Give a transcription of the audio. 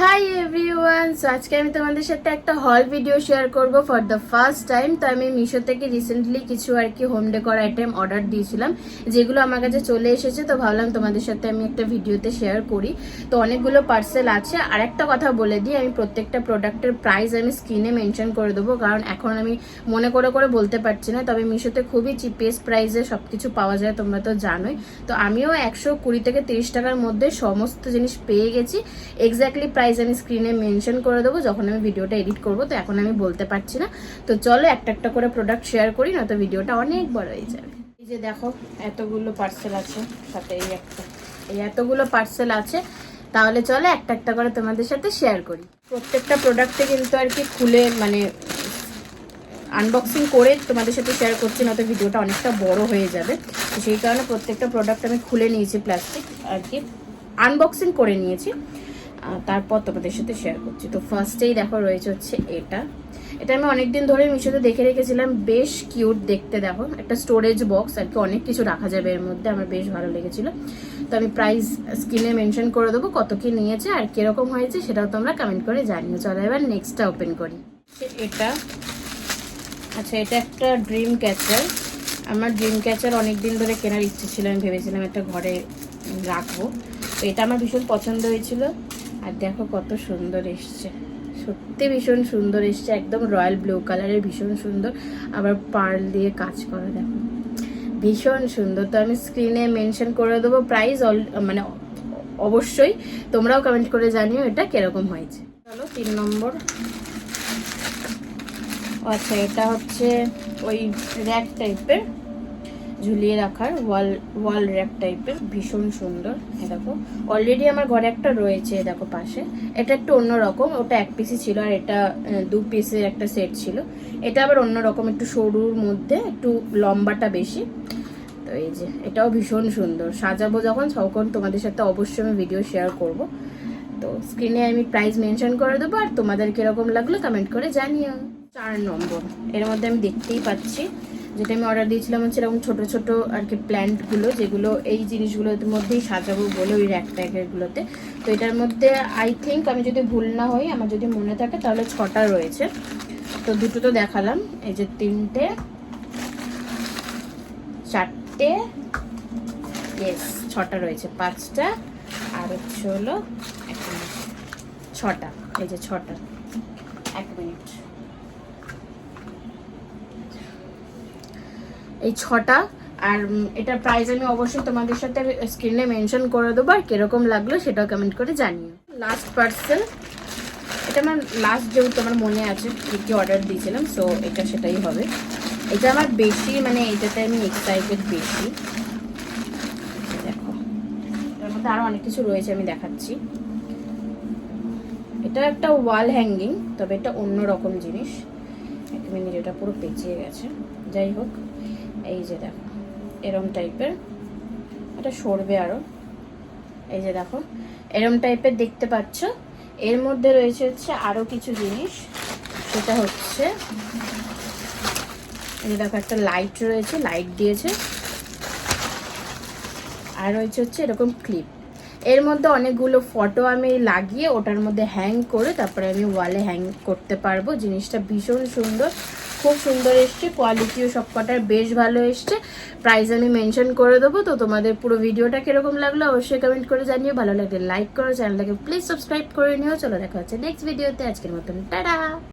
Hi everyone, so আজকে আমি তোমাদের সাথে একটা হল ভিডিও শেয়ার করব ফর দ্য ফার্স্ট টাইম। তো আমি মিশো থেকে রিসেন্টলি কিছু আর কি হোম ডেকোর আইটেম অর্ডার দিয়েছিলাম, যেগুলো আমার কাছে চলে এসেছে। তো ভাবলাম তোমাদের সাথে আমি একটা ভিডিওতে শেয়ার করি। তো অনেকগুলো পার্সেল আছে। আর একটা কথা বলে দিই, আমি প্রত্যেকটা প্রোডাক্টের প্রাইস আমি স্ক্রিনে মেনশন করে দেবো, কারণ এখন আমি মনে করে বলতে পারছি না। তবে মিশোতে খুবই চিপেস্ট প্রাইসে সবকিছু পাওয়া যায়, তোমরা তো জানোই। তো আমিও 120 থেকে 30 টাকার মধ্যে সমস্ত জিনিস পেয়ে গেছি। এক্স্যাক্টলি প্রাইস আমি স্ক্রিনে মেনশন করে দেবো যখন আমি ভিডিওটা এডিট করব। তো এখন আমি বলতে পারছি না। তো চলো একটা একটা করে প্রোডাক্ট শেয়ার করি, না তো ভিডিওটা অনেক বড় হয়ে যাবে। এই যে দেখো এতগুলো পার্সেল আছে, সাথে এই এতগুলো পার্সেল আছে। তাহলে চলো একটা একটা করে তোমাদের সাথে শেয়ার করি। প্রত্যেকটা প্রোডাক্টে কিন্তু আর কি খুলে মানে আনবক্সিং করে তোমাদের সাথে শেয়ার করছি, না তো ভিডিওটা অনেকটা বড় হয়ে যাবে। তো সেই কারণে প্রত্যেকটা প্রোডাক্ট আমি খুলে নিয়েছি, প্লাস্টিক আর কি আনবক্সিং করে নিয়েছি, তারপর তোমাদের সাথে শেয়ার করছি। তো ফার্স্টেই দেখো রয়েছে হচ্ছে এটা আমি অনেকদিন ধরে মিশোতে দেখে রেখেছিলাম, বেশ কিউট দেখতে। দেখো একটা স্টোরেজ বক্স আর কি, অনেক কিছু রাখা যাবে এর মধ্যে, আমার বেশ ভালো লেগেছিল। তো আমি প্রাইস স্ক্রিনে মেনশন করে দেবো, কত কি নিয়েছে আর কিরকম হয়েছে সেটাও তোমরা কমেন্ট করে জানিও। চলো এবার নেক্সটটা ওপেন করি। এটা আচ্ছা, এটা একটা ড্রিম ক্যাচার। আমার ড্রিম ক্যাচার অনেকদিন ধরে কেনার ইচ্ছে ছিল, আমি ভেবেছিলাম একটা ঘরে রাখবো। তো এটা আমার ভীষণ পছন্দ হয়েছিল। আর দেখো কত সুন্দর এসছে, সত্যি ভীষণ সুন্দর এসছে, একদম রয়্যাল ব্লু কালারের, ভীষণ সুন্দর। আবার পার্ল দিয়ে কাজ করা, দেখো ভীষণ সুন্দর। তো আমি স্ক্রিনে মেনশন করে দেবো প্রাইস, মানে অবশ্যই তোমরাও কমেন্ট করে জানিও এটা কিরকম হয়েছে। চলো 3 নম্বর। আচ্ছা, এটা হচ্ছে ওই র্যাক টাইপের, ঝুলিয়ে রাখার ওয়াল র্যাক টাইপের, ভীষণ সুন্দর। দেখো অলরেডি আমার ঘরে একটা রয়েছে, দেখো পাশে। এটা একটু অন্যরকম, ওটা 1 পিসই ছিল আর এটা 2 পিসের একটা সেট ছিল। এটা আবার অন্যরকম, একটু সরুর মধ্যে, একটু লম্বাটা বেশি। তো এই যে এটাও ভীষণ সুন্দর। সাজাবো যখন তখন তোমাদের সাথে অবশ্যই আমি ভিডিও শেয়ার করব। তো স্ক্রিনে আমি প্রাইস মেনশন করে দেবো, আর তোমাদের কিরকম লাগলো কমেন্ট করে জানিও। 4 নম্বর, এর মধ্যে আমি দেখতেই পাচ্ছি, যেটা আমি অর্ডার দিয়েছিলাম হচ্ছে এরকম ছোট ছোট আর কি প্ল্যান্টগুলো, যেগুলো এই জিনিসগুলোর মধ্যেই সাজাবো বলে ওই র্যাক ট্যাগেরগুলোতে। তো এটার মধ্যে আই থিঙ্ক, আমি যদি ভুল না হই, আমার যদি মনে থাকে তাহলে 6টা রয়েছে। তো দুটো তো দেখালাম, এই যে 3টে 4টে, ইয়েস 6টা রয়েছে, 5টা আর হচ্ছে হলো 6টা। এই যে 6টা, 1 মিনিট, এই 6টা। আর এটার প্রাইস আমি অবশ্যই তোমাদের সাথে স্ক্রিনে মেনশন করে দেবো, আর কিরকম লাগলো সেটাও কমেন্ট করে জানিও। লাস্ট পার্সেল, এটা আমার লাস্ট, যেহেতু আমার মনে আছে কি অর্ডার দিয়েছিলাম, সো এটা সেটাই হবে। এটা আমার বেশি, মানে এটাতে আমি এক্সাইটেড বেশি। দেখো এটার মধ্যে আরো অনেক কিছু রয়েছে, আমি দেখাচ্ছি। এটা একটা ওয়াল হ্যাঙ্গিং, তবে এটা অন্য রকম জিনিস। 1 মিনিট, এটা পুরো পেঁচিয়ে গেছে, যাই হোক। এই যে দেখো এরম টাইপের, এটা সরবে আরো। এই যে দেখো এরম টাইপের দেখতে পাচ্ছ। এর মধ্যে রয়েছে হচ্ছে আরো কিছু জিনিস, সেটা হচ্ছে এই দেখো একটা লাইট রয়েছে, লাইট দিয়েছে। আর রয়েছে হচ্ছে এরকম ক্লিপ। এর মধ্যে অনেকগুলো ফটো আমি লাগিয়ে ওটার মধ্যে হ্যাং করে তারপরে আমি ওয়ালে হ্যাং করতে পারবো। জিনিসটা ভীষণ সুন্দর, খুব সুন্দর এসছে, কোয়ালিটিও সবকটার বেশ ভালো এসছে। প্রাইস আমি মেনশন করে দেবো। তো তোমাদের পুরো ভিডিওটা কিরকম লাগলো অবশ্যই কমেন্ট করে জানিও। ভালো লাগলে লাইক করো, চ্যানেলটাকে প্লিজ সাবস্ক্রাইব করে নিও। চলো দেখা হচ্ছে নেক্সট ভিডিওতে। আজকের মতন টাটা।